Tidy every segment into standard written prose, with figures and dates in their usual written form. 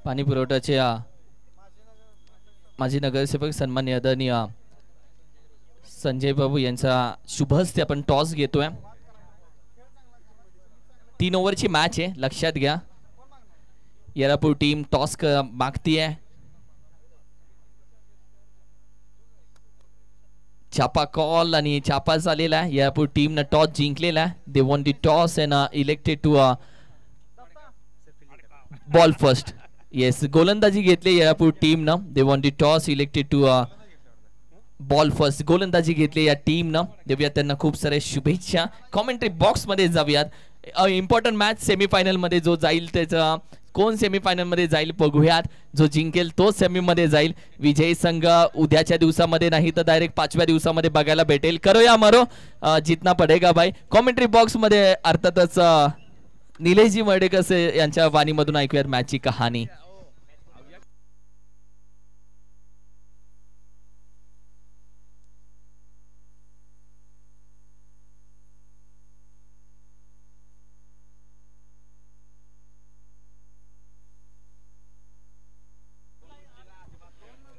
पाणी पुरवठ्याचे माजी नगरसेवक सन्माननीय आदरणीय संजय बाबू यांचा शुभ हस्ते आपण टॉस घेतोय। 3 ओव्हरची मॅच आहे, लक्षात घ्या। येळापूर टीम टॉस मागतीये। छापा कॉल आणि छापा झालेला आहे। येळापूर टीम ने टॉस जिंकलेला आहे। They won the toss and elected to bowl first. Yes, गोलंदाजी घेतली येळापूर टीम न। They won the toss elected to bowl first. गोलंदाजी घेतली या टीम न। देऊयात त्यांना खूप सारे शुभेच्छा। कॉमेंट्री बॉक्स मध्ये जाऊयात। इम्पॉर्टंट मॅच सेमीफायनल मध्ये जो जाईल त्याचा कोण सेमीफायनल मध्ये जाईल बघूयात। जो जिंकेल तो सेमी मध्ये जाईल। विजयी संघ उद्याच्या दिवसामध्ये नाही तर डायरेक्ट 5व्या दिवसामध्ये बघायला भेटेल। करो या मरो, जितना पडेगा भाई। कॉमेंट्री बॉक्स मध्ये अर्थातच निलेशजी मर्डेकर यांच्या वाणीमधून ऐकूयात मॅचची कहाणी।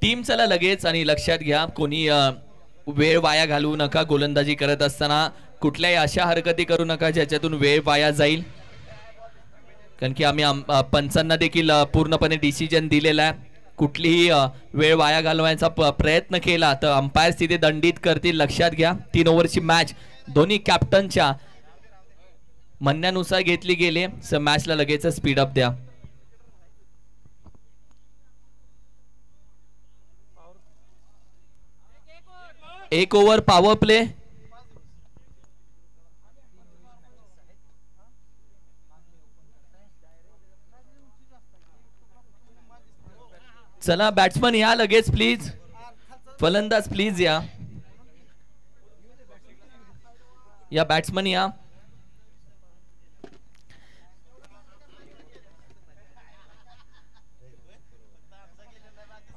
टीम चला लगेच आणि लक्षात घ्या, कोणी वेळ वाया घालवू नका। गोलंदाजी करत असताना कुठल्याही अशा हरकती करू नका ज्याच्यातून वेळ वाया जाईल, कारण की आम्ही पंचांना देखील पूर्णपणे डिसिजन दिलेला आहे। कुठलीही वेळ वाया घालवायचा प्रयत्न केला तर अंपायर तिथे दंडित करतील, लक्षात घ्या। 3 ओव्हरची मॅच दोन्ही कॅप्टनच्या म्हणण्यानुसार घेतली गेली। सो मॅचला लगेच स्पीड अप द्या। एक ओव्हर पॉवर प्ले। चला बॅट्समन या लगेच प्लीज। फलंदाज प्लीज या बॅट्समन या।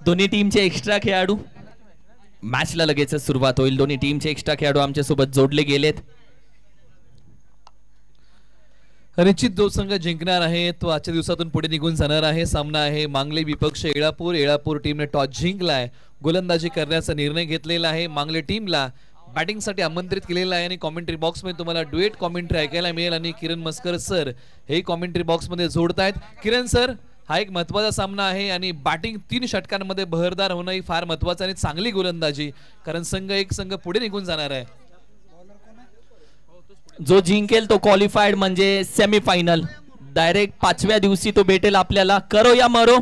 दोन्ही टीमचे एक्स्ट्रा खेळाडू मॅचला लगेच सुरुवात होईल। दोन्ही टीमचे एक्स्ट्रा खेळाडू आमच्या सोबत जोडले गेलेत। निश्चित जो संघ जिंकणार आहे तो आजच्या दिवसातून पुढे निघून जाणार आहे। सामना आहे मांगले विपक्ष येळापूर। येळापूर टीमने टॉस जिंकलाय, गोलंदाजी करण्याचा निर्णय घेतलेला आहे। मांगले टीमला बॅटिंगसाठी आमंत्रित केलेलं आहे आणि कॉमेंट्री बॉक्स मध्ये तुम्हाला डुएट कॉमेंट्री ऐकायला मिळेल आणि किरण मस्कर सर हे कॉमेंट्री बॉक्स मध्ये जोडतायत। किरण सर, हा एक महत्त्वाचा सामना आहे आणि बॅटिंग 3 षटकांमध्ये बहरदार होणं ही फार महत्त्वाचं आणि चांगली गोलंदाजी, कारण एक संघ पुढे निघून जाणार आहे। जो जिंकेल तो क्वालिफाईड म्हणजे सेमीफायनल डायरेक्ट 5व्या दिवशी तो भेटेल आपल्याला। करो या मरो,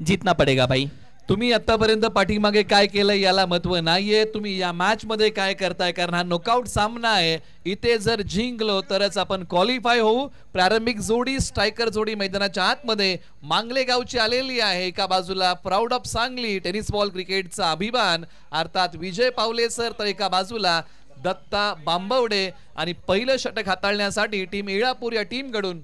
जितना पडेगा भाई। तुम्ही आतापर्यंत पाठीमागे काय केलं याला महत्व नाहीये, तुम्ही या मॅच मध्ये काय करताय, कारण हा नॉकआउट सामना आहे। इथे जर जिंकलो तरच आपण क्वालिफाय होऊ। प्रारंभिक जोडी स्ट्रायकर जोडी मैदानाच्या आतमध्ये मांगले गावची आलेली आहे। एका बाजूला proud of Sangli tennis ball क्रिकेटचा अभिमान अर्थात विजय पावले सर, तर एका बाजूला दत्ता बांबवडे। आणि पहिलं षटक हाताळण्यासाठी टीम येळापूर या टीम कडून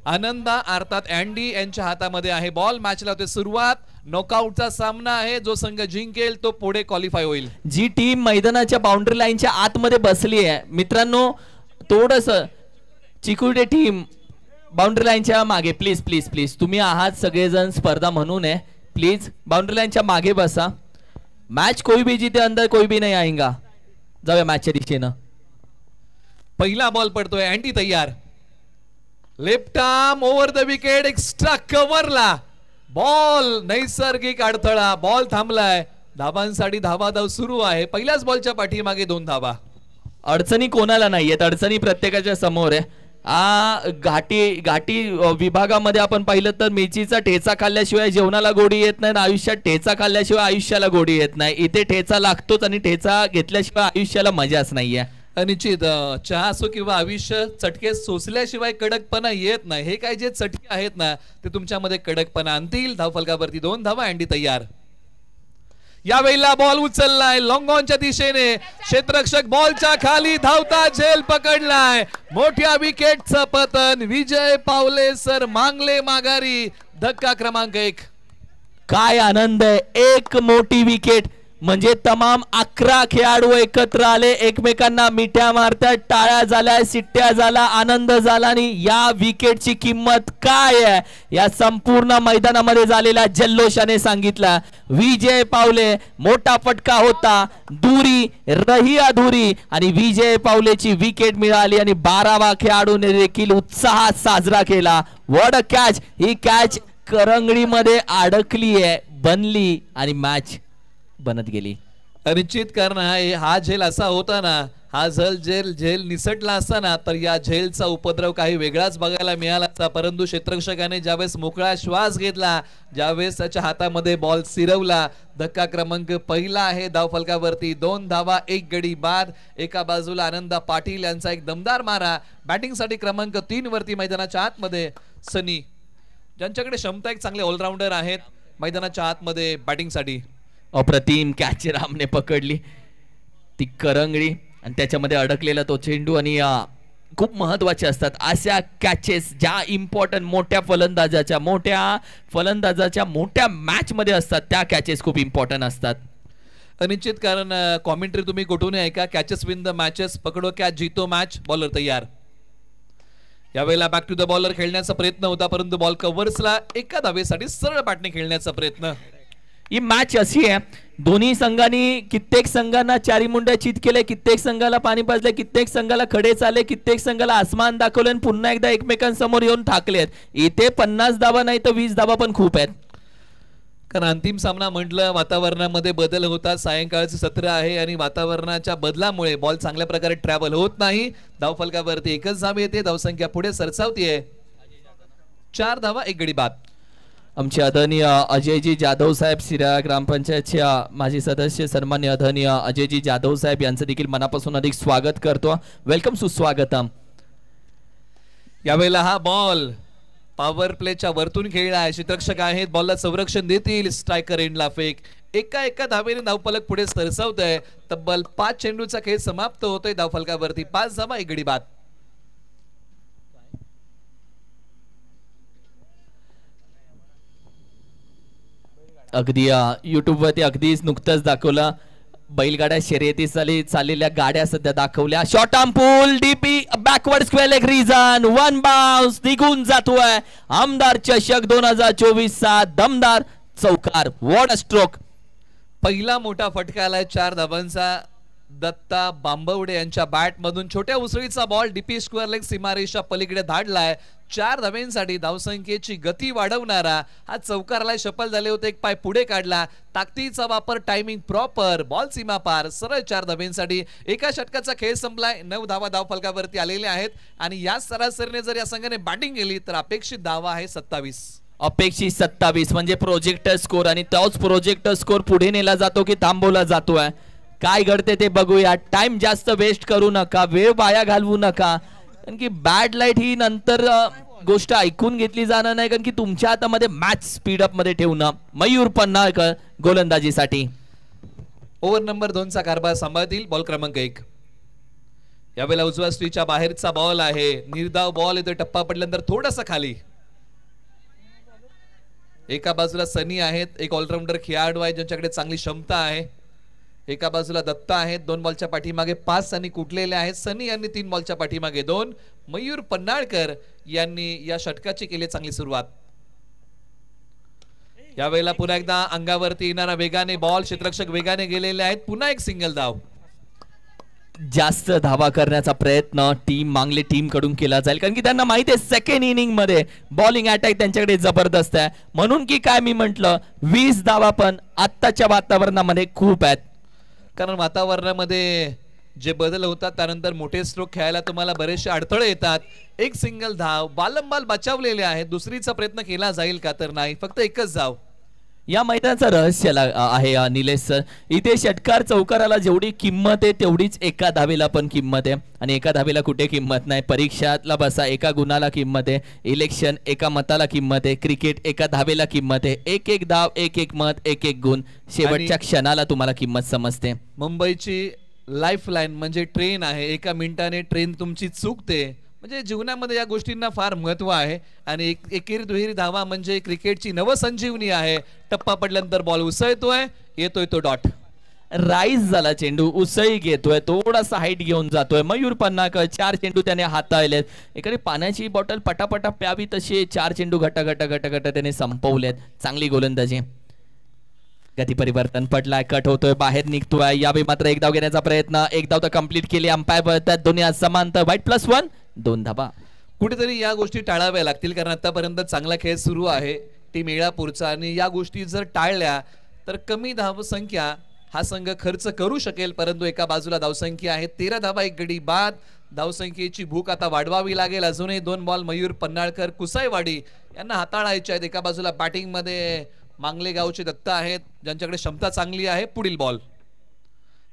आनंदा अर्थात अँडी यांच्या हातामध्ये आहे बॉल। मॅचला होते सुरुवात। नॉकआउटचा सामना आहे, जो संघ जिंकेल तो पुढे क्वालिफाय होईल। जी टीम मैदानाच्या बाउंड्री लाईनच्या आतमध्ये बसली आहे मित्रांनो, थोडस चिकुडे टीम बाउंड्री लाईनच्या मागे प्लीज प्लीज प्लीज। तुम्ही आहात सगळेजण स्पर्धा म्हणून आहे, प्लीज बाउंड्री लाईनच्या मागे बसा। मैच कोई भी जीते अंदर कोई भी नहीं आएगा। जाऊया मॅचच्या दिशेनं। पहिला बॉल पडतोय, अँडी तयार। Left arm over the wicket, extra कव्हरला बॉल, नैसर्गिक अडथळा, बॉल थांबलाय। धावांसाठी धावाधाव सुरू आहे। पहिल्याच बॉलच्या पाठीमागे 2 धावा। अडचणी कोणाला नाहीयेत, अडचणी प्रत्येकाच्या समोर आहे। घाटी विभागामध्ये आपण पाहिलं तर मिरचीचा ठेचा खाल्ल्याशिवाय जेवणाला गोडी येत नाही, आयुष्यात ठेचा खाल्ल्याशिवाय आयुष्याला गोडी येत नाही। इथे ठेचा लागतोच आणि ठेचा घेतल्याशिवाय आयुष्याला मजाच नाहीये। निश्चित चहा असो किंवा आयुष्य, चटके सोसल्याशिवाय कडकपणा येत नाही। हे काय जे चटके आहेत ना ते तुमच्यामध्ये कडकपणा आणतील। धावफलकावरती 2 धावा, अँडी तयार। यावेळेला बॉल उचललाय लॉंग ऑनच्या दिशेने, क्षेत्ररक्षक बॉलच्या खाली धावता झेल पकडलाय। मोठ्या विकेटचं पतन, विजय पावले सर मांगले माघारी। धक्का क्रमांक 1। काय आनंद आहे, एक मोठी विकेट म्हणजे तमाम 11 खेळाडू एकत्र आले, एकमेकांना मिठ्या मारतात, टाळ्या झाल्या, शिट्ट्या झाला, आनंद झाला आणि या विकेटची किंमत काय आहे या संपूर्ण मैदानामध्ये झालेल्या जल्लोषाने सांगितलं. विजय पावले मोठा फटका होता, दुरी रही अधुरी आणि विजय पावलेची विकेट मिळाली आणि 12वा खेळाडूने देखील उत्साहात साजरा केला. What a catch. ही कॅच करंगडीमध्ये अडकली आहे, बनली आणि मॅच बनत गेली. निश्चित कारण हा झेल असा होता ना, हा झेल निसटला असताना तर या झेलचा उपद्रव काही वेगळाच बघायला मिळाला असता. परंतु क्षेत्ररक्षकाने ज्यावेळेस मोकळा श्वास घेतला, ज्यावेळेस त्याच्या हातामध्ये बॉल सिरवला, धक्का क्रमांक पहिला आहे धावफलकावरती 2 धावा 1 गडी बाद. एका बाजूला आनंदा पाटील यांचा एक दमदार मारा. बॅटिंगसाठी क्रमांक 3 वरती मैदानाच्या आतमध्ये सनी, ज्यांच्याकडे क्षमता एक चांगले ऑलराऊंडर आहेत मैदानाच्या आतमध्ये बॅटिंगसाठी. अप्रतिम कॅच रामने पकडली, ती करंगडी आणि त्याच्यामध्ये अडकलेला तो चेंडू. आणि खूप महत्वाचे असतात अशा कॅचेस ज्या इम्पॉर्टंट मोठ्या फलंदाजाच्या मोठ्या मॅच मध्ये असतात. त्या कॅचेस खूप इम्पॉर्टंट असतात. अनिश्चित कारण कॉमेंट्री तुम्ही कुठून ऐका. कॅचेस विन द मॅचेस, पकडो कॅच जीतो मॅच. बॉलर तयार. यावेळेला बॅक टू द बॉलर खेळण्याचा प्रयत्न होता, परंतु बॉल कव्हर्सला. एका धावेसाठी सरळ बॅटने खेळण्याचा प्रयत्न. ही मॅच अशी आहे, दोन्ही संघांनी कित्येक संघांना चारी मुंड्या चित केले, कित्येक संघाला पाणी पाजले, कित्येक संघाला खडे चाले, कित्येक संघाला आसमान दाखवले आणि पुन्हा एकदा एकमेकांसमोर येऊन ठाकलेत. इथे 50 धावा नाही तर 20 धावा पण खूप आहेत. कारण अंतिम सामना म्हटलं, वातावरणामध्ये बदल होता. सायंकाळचं सत्र आहे आणि वातावरणाच्या बदलामुळे बॉल चांगल्या प्रकारे ट्रॅव्हल होत नाही. धावफलकावरती एकच धाव येते, धावसंख्या पुढे सरसावतीये. 4 धावा 1 गडी बाद. आमचे आदरणीय अजयजी जाधव साहेब, शिरा ग्रामपंचायतचे माजी सदस्य, सन्मान्य आदरणीय अजयजी जाधव साहेब यांचं देखील मनापासून अधिक स्वागत करतो. वेलकम, सुस्वागतम. यावेळेला हा बॉल पॉवर प्लेच्या वरतून खेळला आहे. क्षेत्ररक्षक आहेत, बॉलला संरक्षण देतील. स्ट्रायकर एंडला फेक. एका धावेने धावफलक पुढे सरसावत आहे. तब्बल 5 चेंडूचा खेळ समाप्त होतोय धावफलकावरती. 5 धावा 1 गडी बाद. अगदी युट्यूब वरती अगदीच नुकतंच दाखवलं. बैलगाड्या शर्यती चाललेल्या गाड्या सध्या दाखवल्या. Short arm pull, deep backward square leg region, 1 bounce निघून जातोय. आमदार चषक 2024 चा दमदार चौकार. What a stroke. पहिला मोठा फटका आलाय 4 धावांचा. दत्ता बांबवडे यांच्या बॅट मधून छोट्या उसळीचा बॉल डीपी स्क्वेअर लेग सीमारेषा पलीकडे धाडलाय. 4 धावांसाठी धावसंख्येची गती वाढवणारा हा चौकारला शफल झाले होते. एक पाय पुढे काढला, ताकदीचा वापर, टायमिंग प्रॉपर, बॉल सीमा पार, सरळ 4 धावांसाठी. एका षटकाचा खेळ संपलाय. 9 धावा धावफलकावरती आलेल्या आहेत आणि या सरासरीने जर या संघाने बॅटिंग केली तर अपेक्षित धावा आहे 27. अपेक्षित 27 म्हणजे प्रोजेक्टर स्कोर. आणि तोच प्रोजेक्टर स्कोर पुढे नेला जातो की थांबवला जातोय, काय घडते ते बघूया. टाइम जास्त वेस्ट करू नका, वेळ वाया घालवू नका, कारण की बॅड लाईट ही नंतर गोष्ट ऐकून घेतली जाणार नाही, कारण की तुमच्या हातामध्ये मॅच स्पीडअप मध्ये ठेवणं. मयूर पन्हाळकर गोलंदाजीसाठी. ओव्हर नंबर 2 चा कारभार सांभाळतील. बॉल क्रमांक 1. यावेळेला उजव्या स्ट्रीच्या बाहेरचा बॉल आहे. निर्धाव बॉल येतोय, टप्पा पडल्यानंतर थोडासा खाली. एका बाजूला सनी आहेत, एक ऑलराऊंडर खेळाडू आहे ज्यांच्याकडे चांगली क्षमता आहे. एका बाजूला दत्ता आहेत, 2 बॉलच्या पाठीमागे 5 सनी कुटलेले आहेत. सनी यांनी 3 बॉलच्या पाठीमागे 2. मयूर पन्हाळकर यांनी या षटकाची केली चांगली सुरुवात. यावेळेला पुन्हा एकदा अंगावरती येणारा वेगाने बॉल, क्षेत्ररक्षक वेगाने गेलेले आहेत. पुन्हा एक सिंगल धाव. जास्त धावा करण्याचा प्रयत्न मांगले टीम कडून केला जाईल, कारण की त्यांना माहिती आहे सेकंड इनिंग मध्ये बॉलिंग अटॅक त्यांच्याकडे जबरदस्त आहे. म्हणून की काय मी म्हंटल 20 धावा पण आत्ताच्या वातावरणामध्ये खूप आहेत. कारण वातावरणामध्ये जे बदल होतात त्यानंतर मोठे स्ट्रोक खेळायला तुम्हाला बरेचसे अडथळे येतात. एक सिंगल धाव, बालंबाल बचावलेले आहेत. दुसरीचा प्रयत्न केला जाईल का तर नाही, फक्त एकच धाव. या मैदानाचं रहस्य आहे निलेश सर. इथे षटकार चौकाराला जेवढी किंमत आहे तेवढीच एका धावेला पण किंमत आहे. आणि एका धावेला कुठे किंमत नाही. परीक्षातला बसा एका गुणाला किंमत आहे. इलेक्शन एका मताला किंमत आहे. क्रिकेट एका धावेला किंमत आहे. एक एक धाव, एक एक मत, एक एक गुण. शेवटच्या क्षणाला तुम्हाला किंमत समजते. मुंबईची लाईफलाईन म्हणजे ट्रेन आहे. एका मिनिटाने ट्रेन तुमची चुकते. म्हणजे जीवनामध्ये या गोष्टींना फार महत्व आहे. आणि एकेरी दुहेरी धावा म्हणजे क्रिकेटची नवसंजीवनी आहे. टप्पा पडल्यानंतर बॉल उसळतोय, येतोय तो डॉट. राईज झाला चेंडू, उसळी घेतोय, थोडासा हाईट घेऊन जातोय मयूर पन्नाकर. 4 चेंडू त्याने हाताळलेत. एकडे पाण्याची बॉटल पटापटा प्यावी तसे 4 चेंडू घटा त्याने संपवलेत. चांगली गोलंदाजी. गती परिवर्तन पडलाय, कट होतोय, बाहेर निघतोय. यावेळी मात्र एक धाव घेण्याचा प्रयत्न, एक धाव तर कंप्लीट केली. अंपायर बोलतात दोन्ही समांतर. वाईट +1, 2 धावा. कुठेतरी या गोष्टी टाळाव्या लागतील कारण आतापर्यंत चांगला खेळ सुरू आहे टीम येळापूरचा आणि या गोष्टी जर टाळल्या तर कमी धावसंख्या हा संघ खर्च करू शकेल. परंतु एका बाजूला धावसंख्या आहे 13 धावा, 1 गडी बाद. धावसंख्येची भूक आता वाढवावी लागेल. अजूनही 2 बॉल मयूर पन्हाळकर, कुसाईवाडी यांना हाताळायचे आहेत. एका बाजूला बॅटिंग मध्ये मांगले गावचे दत्त आहेत ज्यांच्याकडे क्षमता चांगली आहे. पुढील बॉल,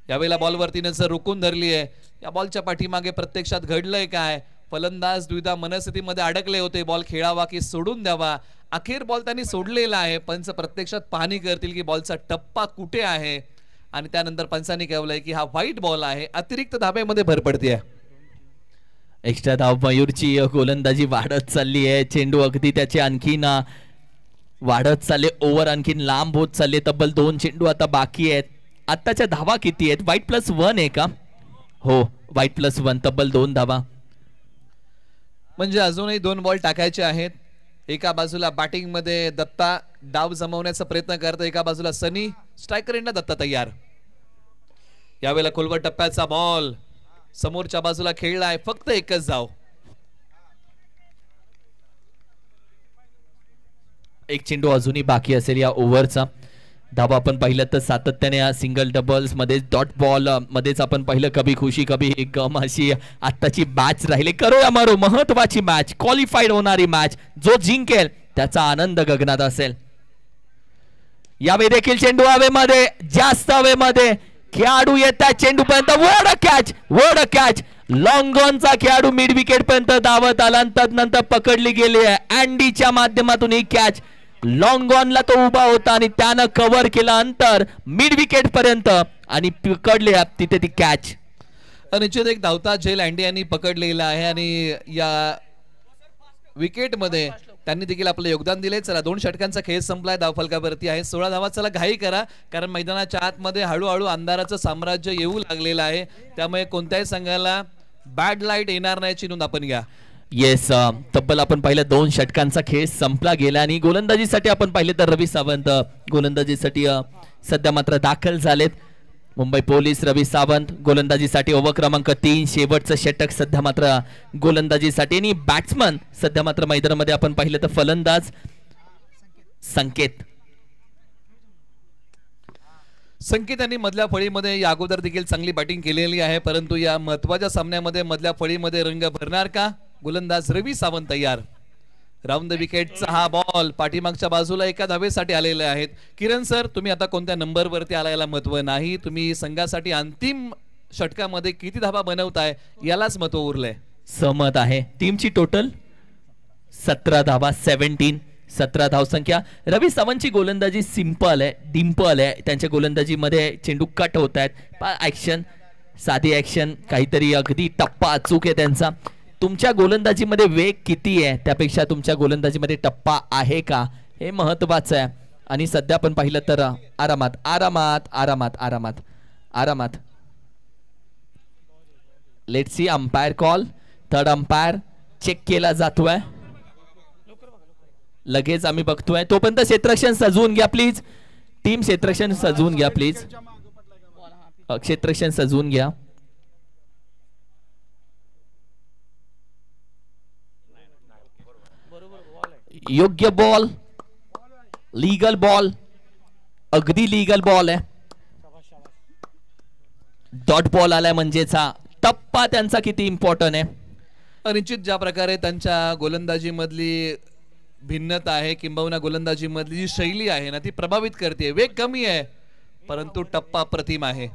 यावेळेला बॉलवरती नजर रोखून धरली आहे. या बॉलच्या पाठीमागे प्रत्यक्षात घडलंय काय? फलंदाज द्विधा मनस्थितीमध्ये अडकले होते, बॉल खेळावा की सोडून द्यावा. अखेर बॉल त्यांनी सोडलेला आहे. पंच प्रत्यक्षात पाहणी करतील की बॉलचा टप्पा कुठे आहे आणि त्यानंतर पंचांनी कळवलंय की हा व्हाईट बॉल आहे. अतिरिक्त धाब्यामध्ये भर पडते. एक्स्ट्रा धाव मयूरची. गोलंदाजी वाढत चालली आहे. चेंडू अगदी त्याचे आणखीन वाढत चालले. ओव्हर आणखीन लांब होत चालले. तब्बल 2 चेंडू आता बाकी आहेत. आत्ताच्या धावा किती आहेत? वाईट +1 आहे का? हो, वाईट +1, तब्बल 2 धावा. म्हणजे अजूनही 2 बॉल टाकायचे आहेत. एका बाजूला बॅटिंग मध्ये दत्ता डाव जमवण्याचा प्रयत्न करतो, एका बाजूला सनी. स्ट्रायकर एंडला दत्ता तयार. यावेळेला खोलवर टप्प्याचा बॉल समोरच्या बाजूला खेळलाय. फक्त एकच धाव. एक चेंडू अजूनही बाकी असेल या ओव्हरचा. धावा आपण पाहिलं तर सातत्याने सिंगल डबल्स मध्ये, डॉट बॉल मध्येच आपण पाहिलं कभी खुशी कभी गम अशी आत्ताची मॅच राहिली. करो या मारो, महत्वाची मॅच, क्वालिफाईड होणारी मॅच. जो जिंकेल त्याचा आनंद गगनात असेल. यावेळी देखील चेंडू हवेमध्ये, जास्त हवेमध्ये. खेळाडू येतात चेंडू पर्यंत. वड कॅच. लॉंग ऑनचा खेळाडू मिड विकेट पर्यंत धावत आला. नंतर पकडली गेली आहे. अँडीच्या माध्यमातून ही कॅच. लॉंग ऑनला तो उभा होता आणि त्यानं कव्हर केलं अंतर मिड विकेट पर्यंत आणि पकडले तिथे ती कॅच. निश्चित एक धावता झेल अँडी यांनी पकडलेला आहे आणि या विकेट मध्ये त्यांनी देखील आपलं योगदान दिले. चला 2 षटकांचा खेळ संपलाय. धावफलकावरती आहे 16 धावा. चला घाई करा कारण मैदानाच्या आतमध्ये हळूहळू अंधाराचं साम्राज्य येऊ लागलेलं आहे. त्यामुळे कोणत्याही संघाला बॅड लाईट येणार नाही याची नोंद आपण घ्या. येस, तब्बल आपण पाहिलं 2 षटकांचा खेळ संपला गेला आणि गोलंदाजीसाठी आपण पाहिले तर रवी सावंत गोलंदाजीसाठी सध्या मात्र दाखल झालेत. मुंबई पोलीस रवी सावंत गोलंदाजीसाठी ओव्हर क्रमांक 3, शेवटचं षटक सध्या मात्र गोलंदाजीसाठी. आणि बॅट्समन सध्या मात्र मैदानामध्ये आपण पाहिलं तर फलंदाज संकेत यांनी मधल्या फळीमध्ये या अगोदर देखील चांगली बॅटिंग केलेली आहे. परंतु या महत्वाच्या सामन्यामध्ये मधल्या फळीमध्ये रंग भरणार का? गोलंदाज रवी सावंत तयार. राऊंड द विकेटचा हा बॉल पाठीमागच्या बाजूला एका धावेसाठी आलेले आहेत. किरण सर, तुम्ही आता कोणत्या नंबर वरती आलायला महत्व नाही, तुम्ही संघासाठी अंतिम षटकामध्ये किती धावा बनवताय यालाच महत्व उरलंय. सहमत आहे. टीमची टोटल 17 धावा, 17 धावसंख्या. रवी सावंतची गोलंदाजी सिंपल आहे, डिम्पल आहे. त्यांच्या गोलंदाजीमध्ये चेंडू कट होत आहेत. ऍक्शन, साधी ऍक्शन, काहीतरी अगदी टप्पा अचूक आहे त्यांचा. तुमच्या गोलंदाजीमध्ये वेग किती आहे त्यापेक्षा तुमच्या गोलंदाजीमध्ये टप्पा आहे का हे महत्वाचं आहे. आणि सध्या आपण पाहिलं तर आरामात आरामात आरामात आरामात आरामात. Let's see umpire call. Third umpire check केला जातोय. लगेच आम्ही बघतोय. तोपर्यंत क्षेत्ररक्षण सजवून घ्या प्लीज. टीम क्षेत्ररक्षण सजवून घ्या प्लीज. क्षेत्ररक्षण सजवून घ्या. योग्य बॉल, लीगल बॉल, अगदी लीगल बॉल आहे. डॉट बॉल आलाय म्हणजेच हा टप्पा त्यांचा किती इम्पॉर्टंट आहे. निश्चित ज्या प्रकारे त्यांच्या गोलंदाजी मधली भिन्नता आहे किंबहुना गोलंदाजी मधली जी शैली आहे ना ती प्रभावित करते. वेग कमी आहे परंतु टप्पा प्रतिम आहे.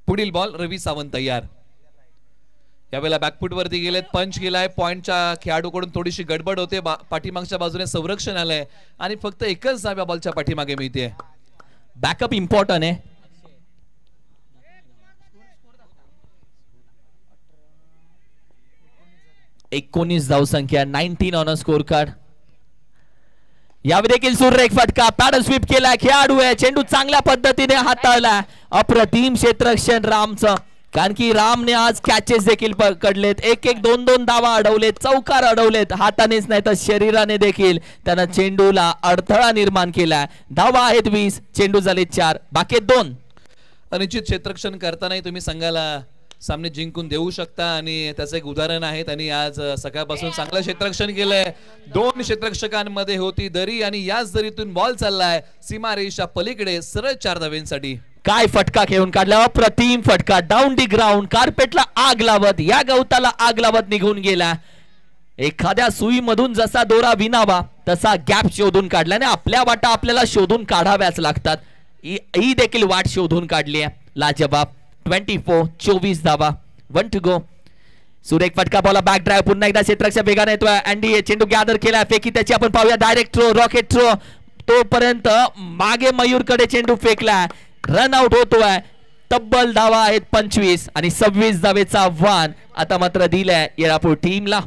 पुढील बॉल रवी सावंत तयार. यावेळेला बॅकफुट वरती गेलेत. पंच केलाय. पॉइंटच्या खेळाडूकडून थोडीशी गडबड होते. पाठीमागच्या बाजूने संरक्षण आलंय आणि फक्त एकच धाव बॉलच्या पाठीमागे मिळते. बॅकअप इम्पॉर्टंट आहे. एकोणीस धावसंख्या, 19 ऑन अ स्कोर कार्ड. यावेळी देखील सुरेख फटका, पॅडल स्वीप केला, खेळाडू आहे, चेंडू चांगल्या पद्धतीने हाताळला, अप्रतिम क्षेत्ररक्षण रामचं, कारण की रामने आज कॅचेस देखील पकडलेत, एक एक दोन दोन धावा अडवलेत, चौकार अडवलेत, हातानेच नाही तर शरीराने देखील त्यानं चेंडूला अडथळा निर्माण केला. धावा आहेत 20, चेंडू झाले 4, बाकी 2. अनिश्चित क्षेत्ररक्षण करतानाही तुम्ही संघाला सामने जिंकून देऊ शकता आणि त्याचं एक उदाहरण आहे. त्यांनी आज सकाळपासून चांगलं क्षेत्ररक्षण केलंय. 2 क्षेत्ररक्षकांमध्ये होती दरी आणि याच दरीतून बॉल चाललाय सीमारेषा पलीकडे सरळ 4 धावेंसाठी. काय फटका खेळून काढला, अप्रतिम फटका, डाऊन दी ग्राउंड, कार्पेटला आग लावत, या गवताला आग लावत निघून गेला. एखाद्या सुईमधून जसा दोरा विणावा तसा गॅप शोधून काढला आणि आपल्या वाटा आपल्याला शोधून काढाव्याच लागतात. ही देखील वाट शोधून काढली आहे. लाजवाब. 24 धावा, 1 to go. सुरेख फटका, बॉला बॅक ड्राइव्ह, पुन्हा एकदा क्षेत्ररक्षक वेगाने येतोय. अँडी चेंडू गॅदर केला, फेकी त्याची आपण पाहूया, डायरेक्ट थ्रो, रॉकेट थ्रो, तोपर्यंत मागे मयूरकडे चेंडू फेकला, रन आउट होतोय. तब्बल धावा आहेत 25 आणि 26 धावेचं आव्हान आता मात्र दिलंय येळापूर टीमला.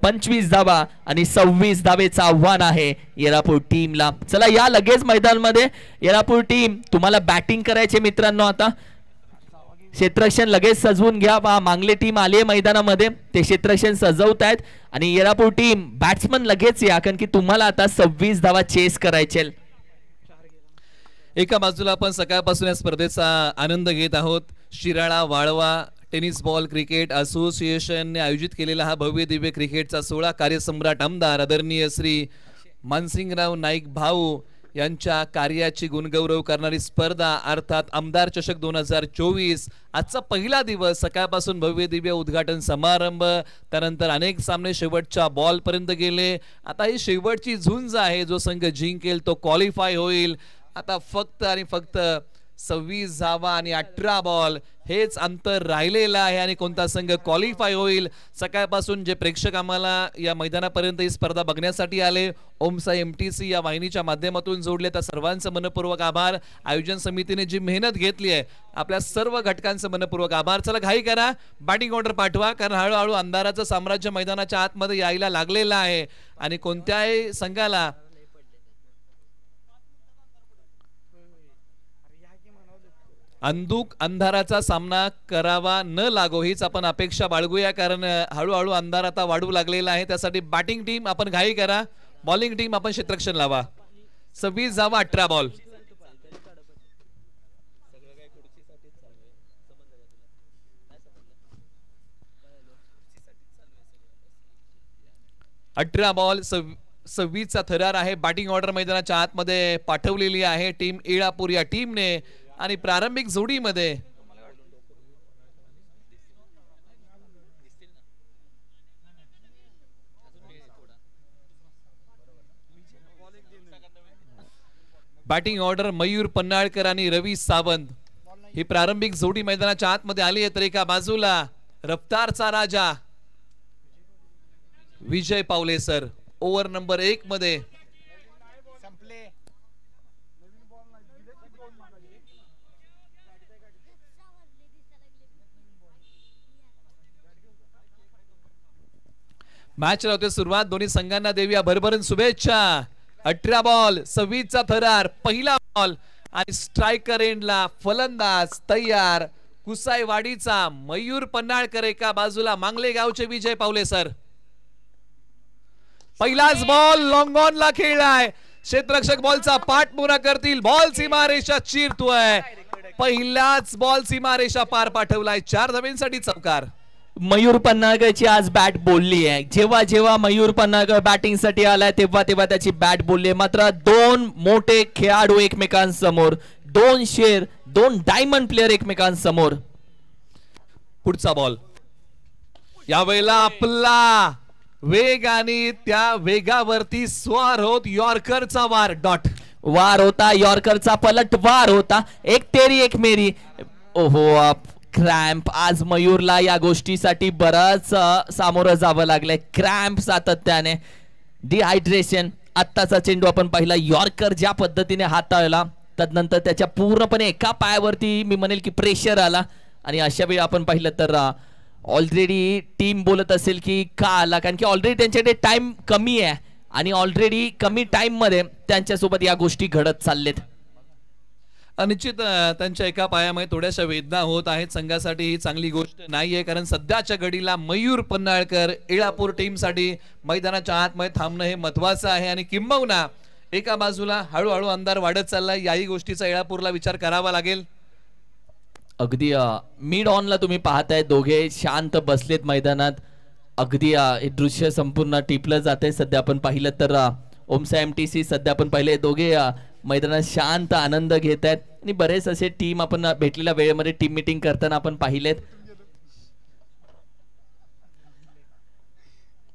25 धावा आणि 26 धावेचं आव्हान आहे येळापूर टीमला. चला या लगेच मैदानामध्ये येळापूर टीम, तुम्हाला बॅटिंग करायचे मित्रांनो. आता क्षेत्ररक्षण लगेच सजवून घ्या. मांगले टीम आली मैदानामध्ये, ते क्षेत्ररक्षण सजवतायत आणि येळापूर टीम बॅट्समन लगेच या, कारण की तुम्हाला आता 26 धावा चेस करायचे. एका बाजूला आपण सकाळपासून या स्पर्धेचा आनंद घेत आहोत. Shirala Walwa tennis ball cricket असोसिएशनने आयोजित केलेला हा भव्य दिव्य क्रिकेटचा सोहळा, कार्यसम्राट आमदार आदरणीय श्री मानसिंगराव नाईक भाऊ यांच्या कार्याची गुणगौरव करणारी स्पर्धा अर्थात आमदार चषक 2024. आजचा पहिला दिवस, सकाळपासून भव्य दिव्य उद्घाटन समारंभ, त्यानंतर अनेक सामने शेवटच्या बॉल पर्यंत गेले. आता ही शेवटची झुंज आहे, जो संघ जिंकेल तो क्वालिफाय होईल. आता फक्त आणि फक्त 26 धावा आणि 18 बॉल हेच अंतर राहिलेलं आहे आणि कोणता संघ क्वालिफाय होईल. सकाळपासून जे प्रेक्षक आम्हाला या मैदानापर्यंत ही स्पर्धा बघण्यासाठी आले, ओमसाई MTC या वाहिनीच्या माध्यमातून जोडले, त्या सर्वांचं मनपूर्वक आभार. आयोजन समितीने जी मेहनत घेतली आहे, आपल्या सर्व घटकांचं मनपूर्वक आभार. चला घाई करा, बॅटिंग ऑर्डर पाठवा, कारण हळूहळू अंधाराचं साम्राज्य मैदानाच्या आतमध्ये यायला लागलेलं आहे आणि कोणत्याही संघाला अंधुक अंधाराचा सामना करावा न लागो हीच आपण अपेक्षा बाळगूया, कारण हळूहळू अंधार आता वाढू लागलेला आहे. त्यासाठी बॅटिंग टीम आपण घाई करा, बॉलिंग टीम आपण क्षेत्ररक्षण लावा. 26 धावा 18 बॉल. अठरा बॉल 26चा थरार आहे. बॅटिंग ऑर्डर मैदानाच्या आतमध्ये पाठवलेली आहे टीम येळापूर या टीमने आणि प्रारंभिक जोडीमध्ये बॅटिंग ऑर्डर मयूर पन्हाळकर आणि रवी सावंत ही प्रारंभिक जोडी मैदानाच्या आतमध्ये आली आहे. तर एका बाजूला रफ्तारचा राजा विजय पावले सर ओव्हर नंबर 1 मध्ये मॅच होते सुरुवात. दोन्ही संघांना देऊया भरभरून शुभेच्छा. 18 बॉल 26चा थरार, पहिला बॉल आणि स्ट्रायकर एंडला फलंदाज तयार. कुसाईवाडीचा मयूर पन्हाळकर एका बाजूला, मांगले गावचे विजय पावले सर. पहिलाच बॉल लॉंग ऑन ला खेळलाय, क्षेत्ररक्षक बॉलचा पाठपुरा करतील, बॉल सीमारेषा चिरतोय. पहिलाच बॉल सीमारेषा पार पाठवलाय, 4 धावेंसाठी चौकार. मयूर पन्हाळकरची आज बॅट बोलली आहे. जेव्हा जेव्हा मयूर पन्हाळकर बॅटिंग साठी आलाय तेव्हा तेव्हा त्याची बॅट बोलली. मात्र 2 मोठे खेळाडू एकमेकांसमोर, 2 शेर, 2 डायमंड प्लेयर एकमेकांसमोर. पुढचा बॉल यावेळेला आपला वेग आणि त्या वेगावरती स्वार होत यॉर्करचा वार. डॉट वार होता, यॉर्करचा पलट वार होता. एक तेरी एक मेरी. ओहो, क्रॅम्प आज मयूरला या गोष्टीसाठी बरंच सामोरं जावं लागलंय. क्रॅम्प सातत्याने, डिहायड्रेशन. आत्ताचा चेंडू आपण पाहिला, यॉर्कर ज्या पद्धतीने हाताळला, तदनंतर त्याच्या पूर्णपणे एका पायावरती मी म्हणेल की प्रेशर आला आणि अशा वेळी आपण पाहिलं तर ऑलरेडी टीम बोलत असेल की का आला, कारण की ऑलरेडी त्यांच्याकडे टाइम कमी आहे आणि ऑलरेडी कमी टाइम मध्ये त्यांच्यासोबत या गोष्टी घडत चाललेत. निश्चित त्यांच्या एका पायामुळे थोड्याशा वेदना होत आहेत. संघासाठी ही चांगली गोष्ट नाहीये, कारण सध्याच्या घडीला मयूर पन्हाळकर एळापूर टीमसाठी मैदानाच्या आतमध्ये थांबणं हे महत्वाचं आहे. आणि किंबहुना एका बाजूला हळूहळू अंधार वाढत चाललाय, याही गोष्टीचा एळापूरला विचार करावा लागेल. अगदी मिड ऑनला तुम्ही पाहताय दोघे शांत बसलेत मैदानात. अगदी हे दृश्य संपूर्ण टिपलं जाते. सध्या आपण पाहिलं तर ओमसा MTC सध्या आपण पाहिले दोघे मैदानात शांत आनंद घेत आहेत. आणि बरेच असे टीम आपण भेटलेल्या वेळेमध्ये टीम मीटिंग करताना आपण पाहिलेत.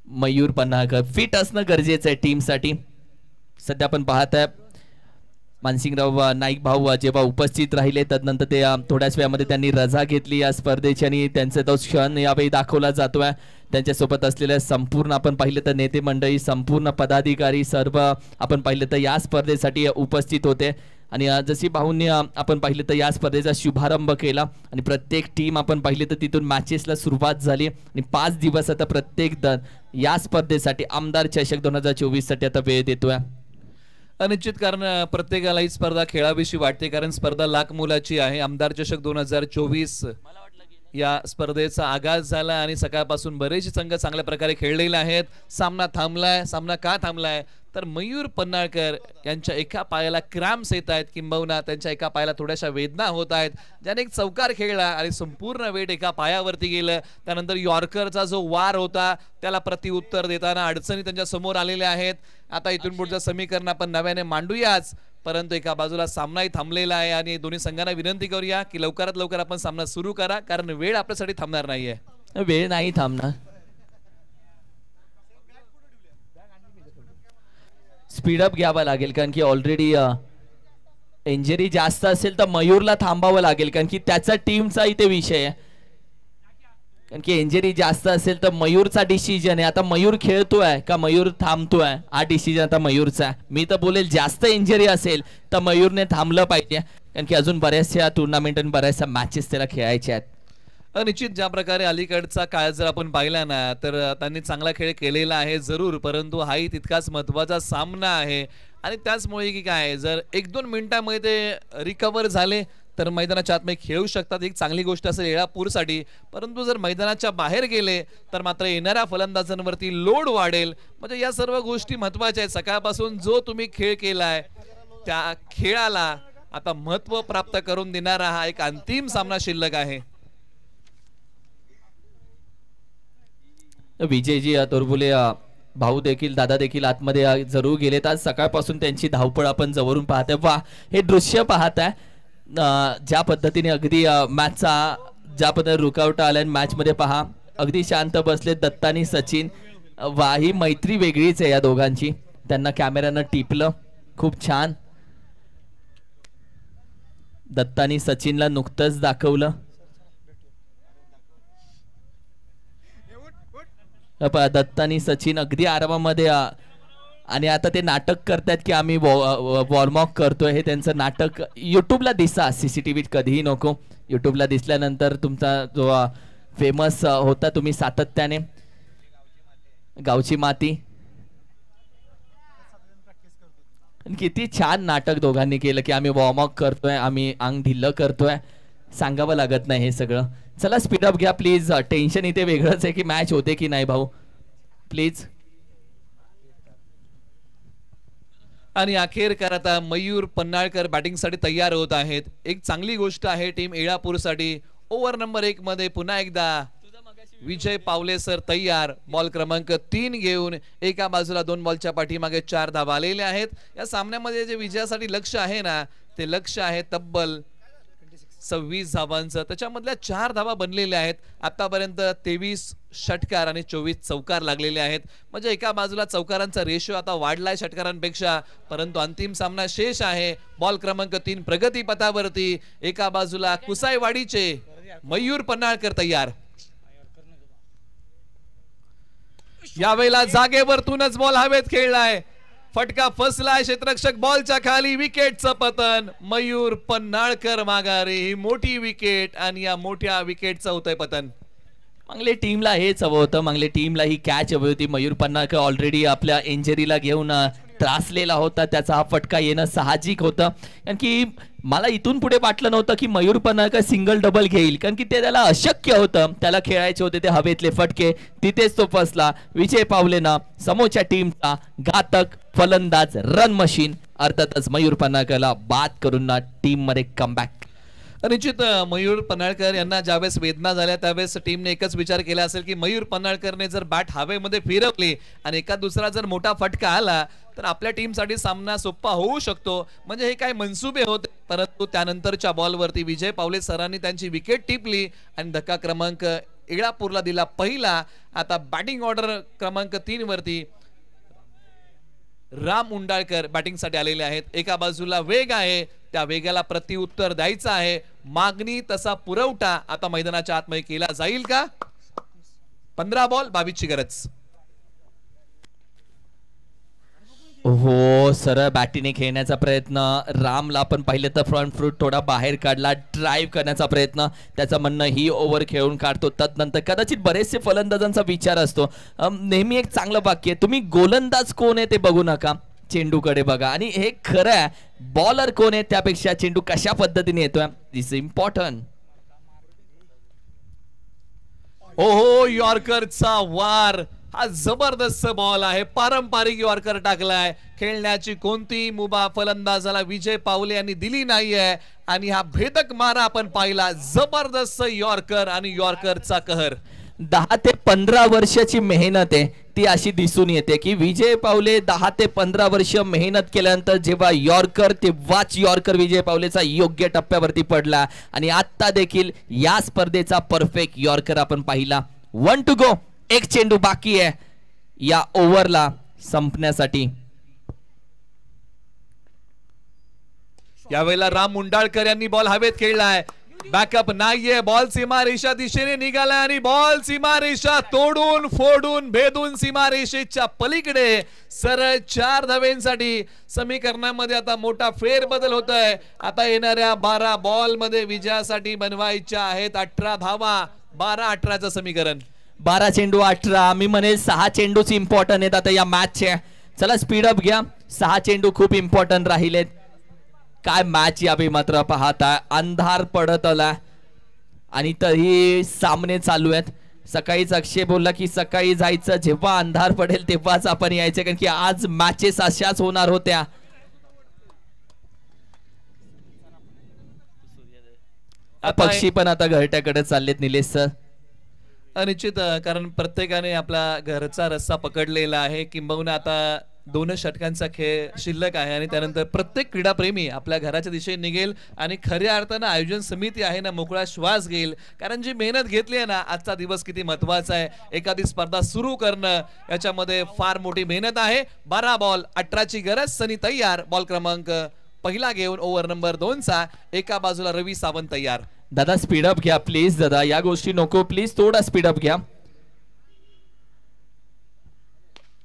मयूर पन्हाळकर फिट असणं गरजेचं आहे टीमसाठी. सध्या आपण पाहताय मानसिंगराव नाईक भाऊ जेव्हा उपस्थित राहिले तदनंतर ते थोड्याच वेळामध्ये त्यांनी रजा घेतली या स्पर्धेची आणि त्यांचा तो क्षण यावेळी दाखवला जातोय. त्यांच्यासोबत असलेल्या संपूर्ण आपण पाहिलं तर नेते मंडळी, संपूर्ण पदाधिकारी सर्व आपण पाहिलं तर या स्पर्धेसाठी उपस्थित होते. आणि जशी भाऊंनी आपण पाहिलं तर या स्पर्धेचा शुभारंभ केला आणि प्रत्येक टीम आपण पाहिली तर तिथून मॅचेसला सुरुवात झाली. आणि 5 दिवस आता प्रत्येक दल या स्पर्धेसाठी आमदार चषक 2024 साठी आता वेळ देतोय. अनिश्चित, कारण प्रत्येकाला ही स्पर्धा खेळाविषयी वाटते, कारण स्पर्धा लाख मोलाची आहे. आमदार चषक 2024 या स्पर्धेचा आगाज झाला आणि सकाळपासून बरेचसे संघ चांगल्या प्रकारे खेळलेले आहेत. सामना थांबलाय. सामना का थांबलाय तर मयूर पन्हाळकर यांच्या एका पायाला क्रॅम्प्स येत आहेत, किंबहुना त्यांच्या एका पायाला थोड्याशा वेदना होत आहेत. ज्याने एक चौकार खेळला आणि संपूर्ण वेट एका पायावरती गेलं. त्यानंतर यॉर्करचा जो वार होता त्याला प्रतिउत्तर देताना अडचणी त्यांच्या समोर आलेल्या आहेत. आता इथून पुढचं समीकरण आपण नव्याने मांडूयाच, परंतु एका बाजूला सामनाही थांबलेला आहे. आणि दोन्ही संघांना विनंती करूया की लवकरात लवकर आपण सामना सुरू करा, कारण वेळ आपल्यासाठी थांबणार नाहीये. वेळ नाही थांबणार. स्पीडअप घ्यावा लागेल, कारण की ऑलरेडी इंजरी जास्त असेल तर मयूरला थांबावं लागेल, कारण की त्याचा टीमचा इथे विषय आहे. कारण की इंजरी जास्त असेल तर मयूरचा डिसिजन आहे. आता मयूर खेळतोय का मयूर थांबतोय हा डिसिजन आता मयूरचा आहे. मी तर बोलेल जास्त इंजरी असेल तर मयूरने थांबलं पाहिजे, कारण की अजून बऱ्याचशा टुर्नामेंट आणि बऱ्याचशा मॅचेस त्याला खेळायच्या आहेत. निश्चित, ज्या प्रकारे अलीकडचा काळ जर आपण पाहिला ना तर त्यांनी चांगला खेळ केलेला आहे जरूर, परंतु हाही तितकाच महत्वाचा सामना आहे. आणि त्याचमुळे की काय, जर 1-2 मिनिटांमध्ये ते रिकवर झाले तर मैदानाच्या आतमध्ये खेळू शकतात. एक चांगली गोष्ट असेल एळापूरसाठी. परंतु जर मैदानाच्या बाहेर गेले तर मात्र येणाऱ्या फलंदाजांवरती लोड वाढेल. म्हणजे या सर्व गोष्टी महत्वाच्या आहेत. सकाळपासून जो तुम्ही खेळ केलाय त्या खेळाला आता महत्व प्राप्त करून देणारा हा एक अंतिम सामना शिल्लक आहे. विजयजी तोरबुले भाऊ देखील दादा देखील आतमध्ये जरूर गेलेत. आज सकाळपासून त्यांची धावपळ आपण जवळून पाहतोय. वा, हे दृश्य पाहताय ज्या पद्धतीने अगदी मॅचचा ज्या पद्धतीने रुकावट आल्या मॅच मध्ये पहा, अगदी शांत बसले दत्ता आणि सचिन. वा, ही मैत्री वेगळीच आहे या दोघांची. त्यांना कॅमेरानं टिपलं, खूप छान. दत्तानी सचिनला नुकतंच दाखवलं. दत्तानी सचिन अगदी आरामामध्ये आणि आता ते नाटक करतात की आम्ही वॉर्मअप करतोय. हे त्यांचं नाटक युट्यूबला दिसा, CCTV कधीही नको. युट्यूबला दिसल्यानंतर तुमचा जो फेमस होता तुम्ही सातत्याने गावची माती, किती छान नाटक दोघांनी केलं की आम्ही वॉर्मअप करतोय, आम्ही अंग ढिल्लं करतोय. सांगावं लागत नाही हे सगळं. चला स्पीडअप घ्या प्लीज. टेन्शन इथे वेगळंच आहे की मॅच होते की नाही भाऊ, प्लीज. आणि अखेर आता मयूर पन्हाळकर बॅटिंगसाठी तयार होत आहेत. एक चांगली गोष्ट आहे टीम एळापूरसाठी. ओव्हर नंबर 1 मध्ये पुन्हा एकदा विजय पावले सर तयार. बॉल क्रमांक 3 घेऊन एका बाजूला 2 बॉलच्या पाठीमागे 4 धावा आलेल्या आहेत. या सामन्यामध्ये जे विजयासाठी लक्ष आहे ना ते लक्ष आहे तब्बल 26 धावांचं. त्याच्यामधल्या 4 धावा बनलेल्या आहेत. आतापर्यंत 23 षटकार आणि 24 चौकार लागलेले आहेत. म्हणजे एका बाजूला चौकारांचा रेशो आता वाढलाय षटकारांपेक्षा, परंतु अंतिम सामना शेष आहे. बॉल क्रमांक 3 प्रगती पथावरती. एका बाजूला कुसाईवाडीचे मयूर पन्हाळकर तयार. यावेळेला जागेवरतूनच बॉल हवेत खेळलाय. फटका फसलाय क्षेत्ररक्षक बॉलच्या खाली. विकेटचं पतन. मयूर पन्हाळकर माघारी. ही मोठी विकेट आणि या मोठ्या विकेटचं होतंय पतन. मांगले टीमला हेच हवं होतं. मांगले टीमला ही कॅच हवी होती. मयूर पन्हाळकर ऑलरेडी आपल्या इंजरीला घेऊन त्रासलेला होता. त्याचा हा फटका येणं साहजिक होतं. कारण की मला इथून पुढे वाटलं नव्हतं की मयूर पन्हाळकर सिंगल डबल घेईल, कारण की ते त्याला अशक्य होतं. त्याला खेळायचे होते ते हवेतले फटके, तिथेच तो फसला. विजय पावलेना समोरच्या टीमचा घातक फलंदाज रन मशीन अर्थातच मयूर पन्हाळकरला बाद करून टीम मध्ये कमबॅक. निश्चित मयूर पन्हाळकर यांना ज्यावेळेस वेदना झाल्या त्यावेळेस टीमने एकच विचार केला असेल की मयूर पन्हाळकरने जर बॅट हवेमध्ये फिरवली आणि एका दुसरा जर मोठा फटका आला तर आपल्या टीमसाठी सामना सोपा होऊ शकतो. म्हणजे हे काय मनसुबे होते, परंतु त्यानंतरच्या बॉलवरती विजय पावले सरांनी त्यांची विकेट टिपली आणि धक्का क्रमांक एळापूरला दिला पहिला. आता बॅटिंग ऑर्डर क्रमांक 3 वरती राम उंडाळकर बॅटिंग साठी आलेले आहेत. एका बाजूला वेग आहे, त्या वेगाला प्रत्युत्तर द्यायचं आहे. मागणी तसा पुरवठा आता मैदानाच्या आतमध्ये केला जाईल का? 15 बॉल 22 ची गरज. हो, सरळ बॅटीने खेळण्याचा प्रयत्न. रामला आपण पाहिलं तर फ्रंट फूट थोडा बाहेर काढला, ड्राईव्ह करण्याचा प्रयत्न. त्याचं म्हणणं ही ओव्हर खेळून काढतो. तदनंतर कदाचित बरेचसे फलंदाजांचा विचार असतो. नेहमी एक चांगलं वाक्य आहे, तुम्ही गोलंदाज कोण आहे ते बघू नका, चेंडूकडे बघा. आणि हे खरं आहे, बॉलर कोण आहे त्यापेक्षा चेंडू कशा पद्धतीने येतोय दिस इज इम्पॉर्टंट. ओहो, यॉर्करचा वार. हा जबरदस्त बॉल आहे, पारंपरिक यॉर्कर टाकलाय. खेळण्याची कोणती मुभा फलंदाजाला विजय पावले यांनी दिली नाहीये आणि हा भेदक मारा आपण पाहिला. जबरदस्त यॉर्कर आणि यॉर्करचा कहर. 10 ते 15 वर्षाची मेहनत आहे ती अशी दिसून येते की विजय पावले 10 ते 15 वर्ष मेहनत केल्यानंतर जेव्हा यॉर्कर, तेव्हाच यॉर्कर विजय पावलेचा योग्य टप्प्यावरती पडला. आणि आता देखील या स्पर्धेचा परफेक्ट यॉर्कर आपण पाहिला. 1 टू गो, एक चेंडू बाकी आहे या ओव्हरला संपण्यासाठी. यावेळेला राम मुंडाळकर यांनी बॉल हवेत खेळलाय. बॅकअप नाहीये, बॉल सीमारेषा दिशेने निघाला आणि बॉल सीमारेषा तोडून फोडून भेदून सीमारेषेच्या पलीकडे सरळ 4 धावेंसाठी. समीकरणामध्ये आता मोठा फेरबदल होतोय. आता येणाऱ्या 12 बॉल मध्ये विजयासाठी बनवायच्या आहेत 18 धावा. 12-18चं समीकरण. 12 चेंडू 18. मी म्हणेल 6 चेंडूच इम्पॉर्टंट आहेत आता या मॅचचे. चला स्पीडअप घ्या, 6 चेंडू खूप इम्पॉर्टंट राहिलेत. काय मॅच यावी मात्र पाहता. अंधार पडत आला आणि तरी सामने चालू आहेत. सकाळीच अक्षय बोलला की सकाळी जायचं, जेव्हा अंधार पडेल तेव्हाच आपण यायचं, कारण की आज मॅचेस अशाच होणार होत्या. पक्षी पण आता घरट्याकडे चाललेत निलेश सर. निश्चित, कारण प्रत्येकाने आपला घरचा रस्सा पकडलेला आहे. किंबहुना आता 2 षटकांचा खेळ शिल्लक आहे आणि त्यानंतर प्रत्येक क्रीडाप्रेमी आपल्या घराच्या दिशेने निघेल आणि खऱ्या अर्थानं आयोजन समिती आहे ना मोकळा श्वास घेईल. कारण जी मेहनत घेतली आहे ना, आजचा दिवस किती महत्वाचा आहे. एखादी स्पर्धा सुरू करणं याच्यामध्ये फार मोठी मेहनत आहे. 12 बॉल 18ची गरज. सनी तयार. बॉल क्रमांक पहिला घेऊन ओव्हर नंबर 2चा. एका बाजूला रवी सावंत तयार. दादा स्पीडअप घ्या प्लीज. दादा या गोष्टी नको प्लीज, थोडा स्पीडअप घ्या.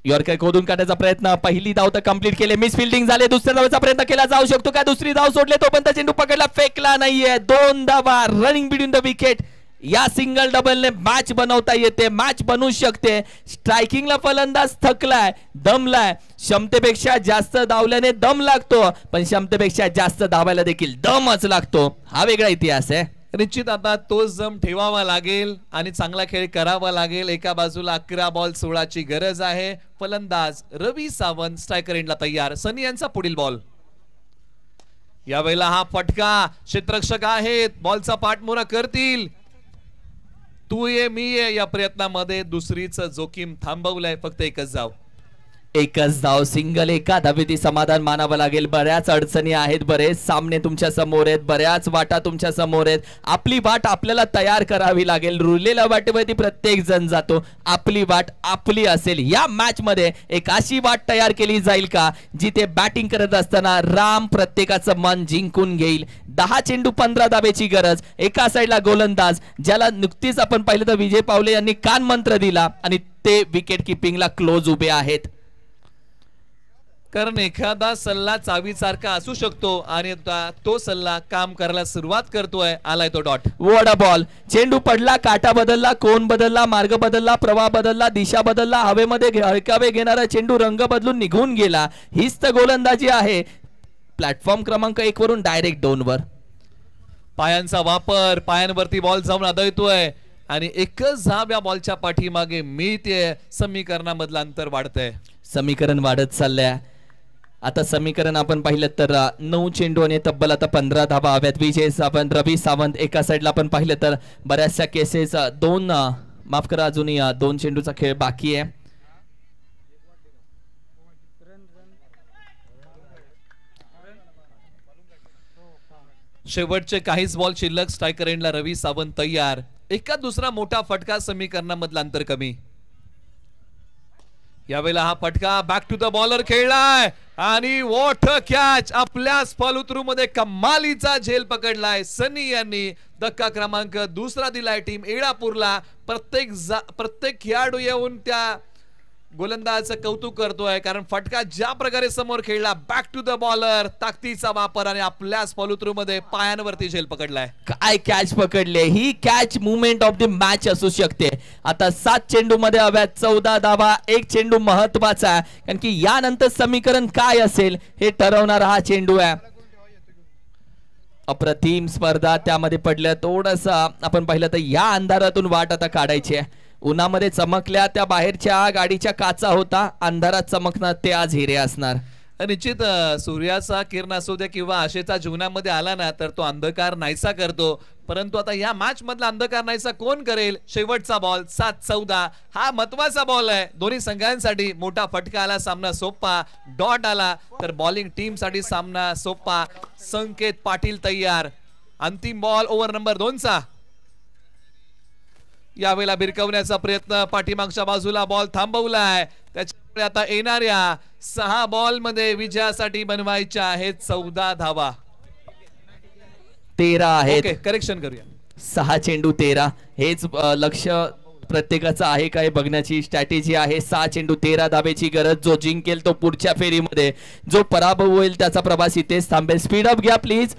यॉर्कर खोदून काढायचा प्रयत्न. पहिली धाव तर कंप्लीट केले, मिस फिल्डिंग झाले. दुसऱ्या धावेचा प्रयत्न केला जाऊ शकतो का? दुसरी धाव सोडले, तोपर्यंत चेंडू पकडला, फेकला नाहीये. 2 धावा रनिंग बिटवीन द विकेट. या सिंगल डबलने मॅच बनवता येते, मॅच बनवू शकते. स्ट्रायकिंगला फलंदाज थकलाय, दमलाय. क्षमतेपेक्षा जास्त धावल्याने दम लागतो, पण क्षमतेपेक्षा जास्त धावायला देखील दमच लागतो. हा वेगळा इतिहास आहे. निश्चित आता तोच जम ठेवावा लागेल आणि चांगला खेळ करावा लागेल. एका बाजूला 11 बॉल 16ची गरज आहे. फलंदाज रवी सावंत स्ट्रायकर एंडला तयार. सनी यांचा पुढील बॉल. यावेळेला हा फटका. क्षेत्ररक्षक आहेत, बॉलचा पाठमोरा करतील. तू ये मी ये या प्रयत्नामध्ये दुसरीच जोखीम थांबवलाय. फक्त एकच धाव. एकच धाव, सिंगल. एका धावेती समाधान मानावं लागेल. बऱ्याच अडचणी आहेत, बरेच सामने तुमच्या समोर आहेत, बऱ्याच वाटा तुमच्या समोर आहेत. आपली वाट आपल्याला तयार करावी लागेल. रुळलेल्या वाटेवरती प्रत्येक जण जातो. आपली वाट आपली असेल. या मॅच मध्ये एक अशी वाट तयार केली जाईल का जिथे बॅटिंग करत असताना राम प्रत्येकाचं मन जिंकून घेईल. 10 चेंडू 15 धावेची गरज. एका साईडला गोलंदाज ज्याला नुकतीच आपण पाहिलं तर विजय पावले यांनी कान मंत्र दिला आणि ते विकेट किपिंगला क्लोज उभे आहेत. कारण एखादा सल्ला चावीसारखा असू शकतो आणि तो सल्ला काम करायला सुरुवात करतोय. आलाय तो डॉट. What a ball. चेंडू पडला, काटा बदलला, कोन बदलला, मार्ग बदलला, प्रवाह बदलला, दिशा बदलला, हवेमध्ये हलकावे घेणारा चेंडू रंग बदलून निघून गेला. हीच तर गोलंदाजी आहे. प्लॅटफॉर्म क्रमांक 1 वरून डायरेक्ट 2 वर. पायांचा वापर, पायांवरती बॉल जाऊन आदळतोय आणि एकच धाव या बॉलच्या पाठीमागे मिळते. समीकरणामधलं अंतर वाढतंय. समीकरण वाढत चाललंय. आता समीकरण आपण पाहिलं तर 9 चेंडू आणि तब्बल आता 15 धावा हव्यात. विजय सावंत, रवी सावंत एका साईडला आपण पाहिलं तर बऱ्याचशा केसेस 2 माफ करा अजूनही 2 चेंडूचा खेळ बाकी आहे. शेवटचे काहीच बॉल शिल्लक. स्ट्रायकर एंडला रवी सावंत तयार. एका दुसरा मोठा फटका. समीकरणामधलं अंतर कमी. यावेळेला हा फटका बॅक टू द बॉलर खेळलाय आणि वॉट अ कॅच. आपल्याच फॉलोथ्रू मध्ये कमालीचा झेल पकडलाय सनी यांनी. धक्का क्रमांक 2 दिलाय टीम एळापूरला. प्रत्येक खेळाडू येऊन त्या गोलंदाजाचं कौतुक करतोय कारण फटका ज्या प्रकारे समोर खेळला. बॅक टू द बॉलर, ताकदीचा वापर आणि आपल्याच फॉलोथ्रू मध्ये पायांवरती झेल पकडलाय. काय कॅच पकडले. ही catch movement of the match असू शकते. आता 7 चेंडू मध्ये हव्यात 14 धावा. एक चेंडू महत्वाचा आहे कारण की यानंतर समीकरण काय असेल हे ठरवणारा हा चेंडू आहे. अप्रतिम स्पर्धा त्यामध्ये पडल्या. थोडस आपण पाहिलं तर या अंधारातून वाट आता काढायची आहे. उन्हामध्ये चमकल्या त्या बाहेरच्या गाडीच्या काचा होता. अंधारात चमकणार ते आज हिरे असणार. निश्चित सूर्याचा किरण असू द्या किंवा आशेचा जीवनामध्ये आला ना तर तो अंधकार नाहीसा करतो. परंतु आता या मॅच मधला अंधकार नाहीसा कोण करेल. शेवटचा बॉल 7-14 हा महत्वाचा बॉल आहे दोन्ही संघांसाठी. मोठा फटका आला, सामना सोपा. डॉट आला तर बॉलिंग टीम साठी सामना सोपा. संकेत पाटील तयार. अंतिम बॉल ओव्हर नंबर 2चा. यावेळेला भिरकवण्याचा प्रयत्न. पाठीमागच्या बाजूला बॉल थांबवलाय. त्याच्यामुळे आता येणाऱ्या 6 बॉल मध्ये विजयासाठी बनवायच्या आहेत 14 धावा. 13 आहेत. करेक्शन करूया. 6 चेंडू 13 हेच लक्ष प्रत्येकाचं आहे काय बघण्याची स्ट्रॅटेजी आहे. 6 चेंडू 13 धावेची गरज. जो जिंकेल तो पुढच्या फेरीमध्ये, जो पराभव होईल त्याचा प्रवास इथेच थांबेल. स्पीड अप घ्या प्लीज.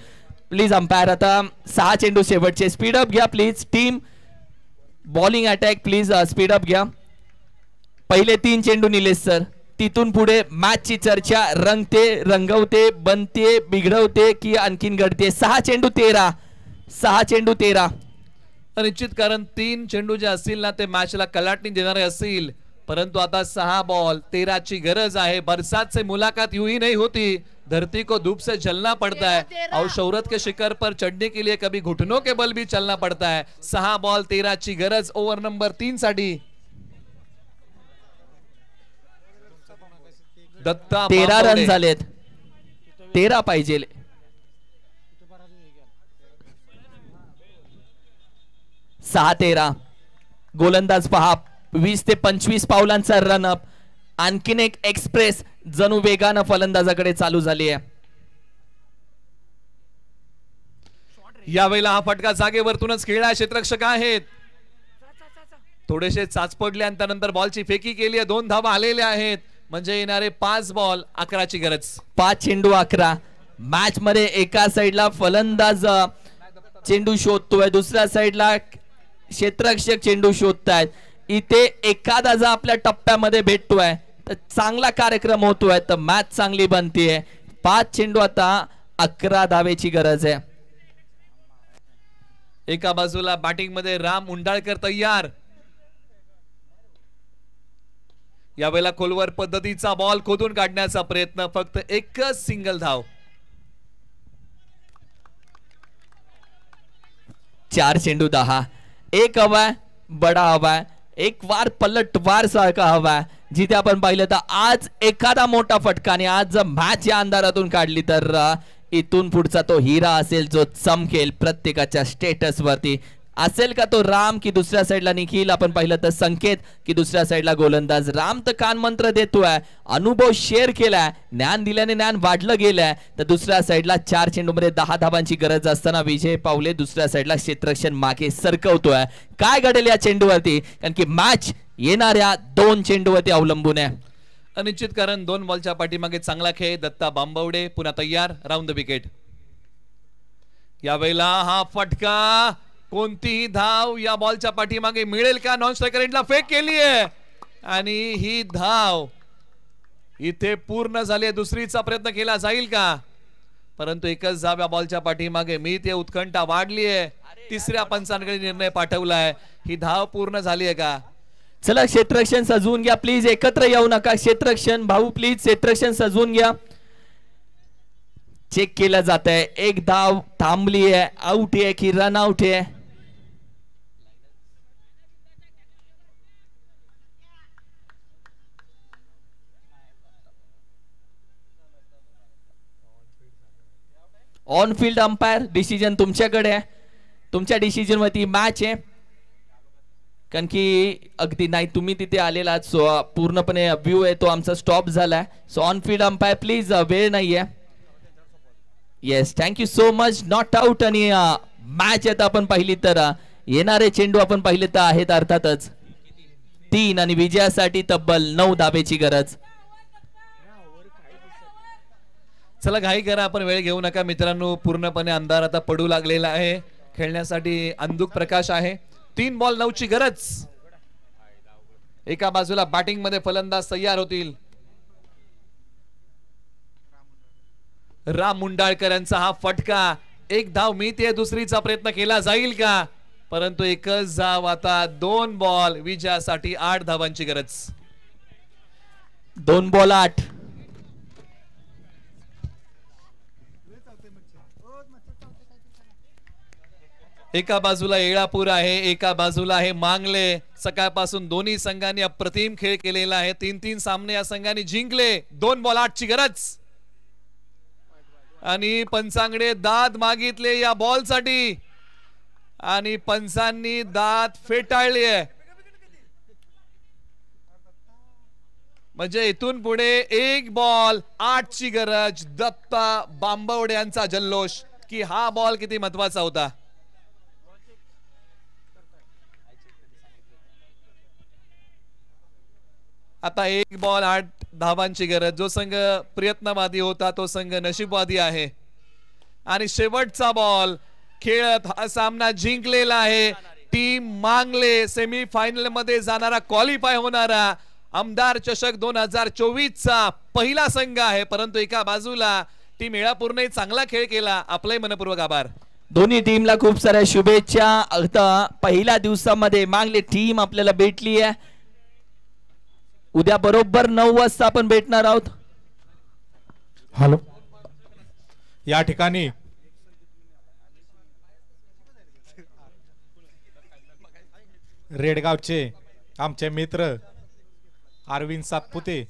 Please umpire. आता 6 चेंडू शेवटचे. स्पीड अप घ्या please. Team bowling attack please speed up घ्या. पहिले 3 चेंडू निलेश सर. तिथून पुढे मॅचची चर्चा रंगते, रंगवते, बनते, बिघडवते की आणखीन घडते. 6 चेंडू 13. 6 चेंडू 13. निश्चित कारण 3 चेंडू जे असतील ना ते मॅचला कलाटणी देणारे असतील. परंतु आता 6 बॉल 13 ची गरज आहे. बरसात से मुलाकात यूं ही नहीं होती. धरती को धूप से जलना पड़ता है और शोहरत के शिखर पर चढ़ने के लिए कभी घुटनों के बल भी चलना पड़ता है. 6 बॉल 13 ची गरज ओव्हर नंबर 3 साठी. दत्ता 13 रन झालेत. 13 पाहिजे. 6-13. गोलंदाज पहा 20 ते 25 पावलांचा रनअप. आणखीन एक एक्सप्रेस जणू वेगानं फलंदाजाकडे चालू झाली आहे. यावेळेला हा फटका जागेवरतूनच खेळला. क्षेत्ररक्षक आहेत. थोडेसे चाच पडले आणि त्यानंतर बॉलची फेकी केली आहे. 2 धावा आलेल्या आहेत. म्हणजे येणारे 5 बॉल 11 ची गरज. 5 चेंडू 11. मॅच मध्ये एका साइडला फलंदाज चेंडू शोधतोय, दुसऱ्या साइडला क्षेत्ररक्षक चेंडू शोधतायत. इथे एखादा जर आपल्या टप्प्यामध्ये भेटतोय तर चांगला कार्यक्रम होतोय, तर मॅच चांगली बनतीये. 5 चेंडू आता 11 धावेची गरज आहे. एका बाजूला बॅटिंग मध्ये राम उंडाळकर तयार. यावेळेला खोलवर पद्धतीचा बॉल खोदून काढण्याचा प्रयत्न. फक्त एकच सिंगल धाव. 4 चेंडू 10. एक हवाय बडा हवाय, एक वार पलटवार सारखा हवाय. जिथे आपण पाहिलं तर आज एखादा मोठा फटका आणि आज जर मॅच या अंधारातून काढली तर इथून पुढचा तो हिरा असेल जो चमकेल प्रत्येकाच्या स्टेटस वरती. असेल का तो राम की दुसऱ्या साइडला निखिल. आपण पाहिलं तर संकेत की दुसऱ्या साइडला गोलंदाज. राम तर कान मंत्र देतोय, अनुभव शेअर केलाय, ज्ञान दिल्याने ज्ञान वाढलं गेलंय. तर दुसऱ्या साइडला 4 चेंडू मध्ये 10 धावांची गरज असताना विजय पावले दुसऱ्या साइडला क्षेत्ररक्षण मागे सरकवतोय. काय घडेल या चेंडूवरती, कारण की मॅच येणाऱ्या 2 चेंडूवरती अवलंबून आहे. अनिश्चित कारण 2 बॉलच्या पाठीमागे चांगला खेळ. दत्ता बांबवडे पुन्हा तयार. Round the wicket. यावेळेला हा फटका, कोणतीही धाव या बॉलच्या पाठीमागे मिळेल का? नॉन स्ट्रायकर एंडला फेक केली आहे आणि ही धाव इथे पूर्ण झाली आहे. दुसरीचा प्रयत्न केला जाईल का? परंतु एकच धाव या बॉलच्या पाठीमागे मिळते. उत्कंठा वाढली आहे. तिसऱ्या पंचांकडे निर्णय पाठवलाय. ही धाव पूर्ण झाली आहे का? चला क्षेत्ररक्षण सजवून घ्या प्लीज, एकत्र येऊ नका. क्षेत्ररक्षण भाऊ प्लीज क्षेत्ररक्षण सजवून घ्या. चेक केलं जात आहे. एक धाव थांबली आहे. आउट आहे की रन आउट आहे? ऑन फील्ड अंपायर डिसिजन तुमच्याकडे आहे. तुमच्या डिसिजन वरती मॅच आहे. कारण की अगदी नाही तुम्ही तिथे आलेला, सो पूर्णपणे व्ह्यू आहे तो आमचा स्टॉप झालाय. So on field umpire please, वेळ नाहीये. Yes thank you so much. Not out आणि मॅच आता आपण पाहिली तर येणारे चेंडू आपण पाहिले तर आहेत अर्थातच 3 आणि विजयासाठी तब्बल 9 धाबेची गरज. चला घाई करा, आपण वेळ घेऊ नका मित्रांनो. पूर्णपणे अंधार आता पडू लागलेला आहे. खेळण्यासाठी अंधुक प्रकाश आहे. 3 बॉल 9 ची गरज. एका बाजूला बॅटिंग मध्ये फलंदाज तयार होतील. राम मुंडाळकर यांचा हा फटका, एक धाव मिळते. दुसरीचा प्रयत्न केला जाईल का? परंतु एकच धाव. आता 2 बॉल विजयासाठी 8 धावांची गरज. 2 बॉल 8. एका बाजूला येळापूर आहे, एका बाजूला आहे मांगले. सकाळपासून दोन्ही संघांनी अप्रतिम खेळ केलेला आहे. 3-3 सामने या संघांनी जिंकले. 2 बॉल 8 ची गरज आणि पंचांकडे दाद मागितले या बॉल साठी आणि पंचांनी दाद फेटाळली आहे. म्हणजे इथून पुढे 1 बॉल 8 ची गरज. दत्ता बांबवडे यांचा जल्लोष की हा बॉल किती महत्वाचा होता. आता 1 बॉल 8 धावांची गरज. जो संघ प्रयत्नवादी होता तो संघ नशीबवादी आहे आणि शेवटचा बॉल खेळत हा सामना जिंकलेला आहे. टीम मांगले सेमी फायनल मध्ये जाणारा, क्वालिफाय होणारा आमदार चषक 2024 चा पहिला संघ आहे. परंतु एका बाजूला टीम येळापूरने चांगला खेळ केला. आपलाही मनपूर्वक आभार. दोन्ही टीमला खूप साऱ्या शुभेच्छा. आता पहिल्या दिवसामध्ये मांगले टीम आपल्याला भेटली आहे. उद्या बरोबर 9 वाजता आपण भेटणार आहोत. हॅलो, या ठिकाणी रेडगावचे आमचे मित्र अरविंद सातपुते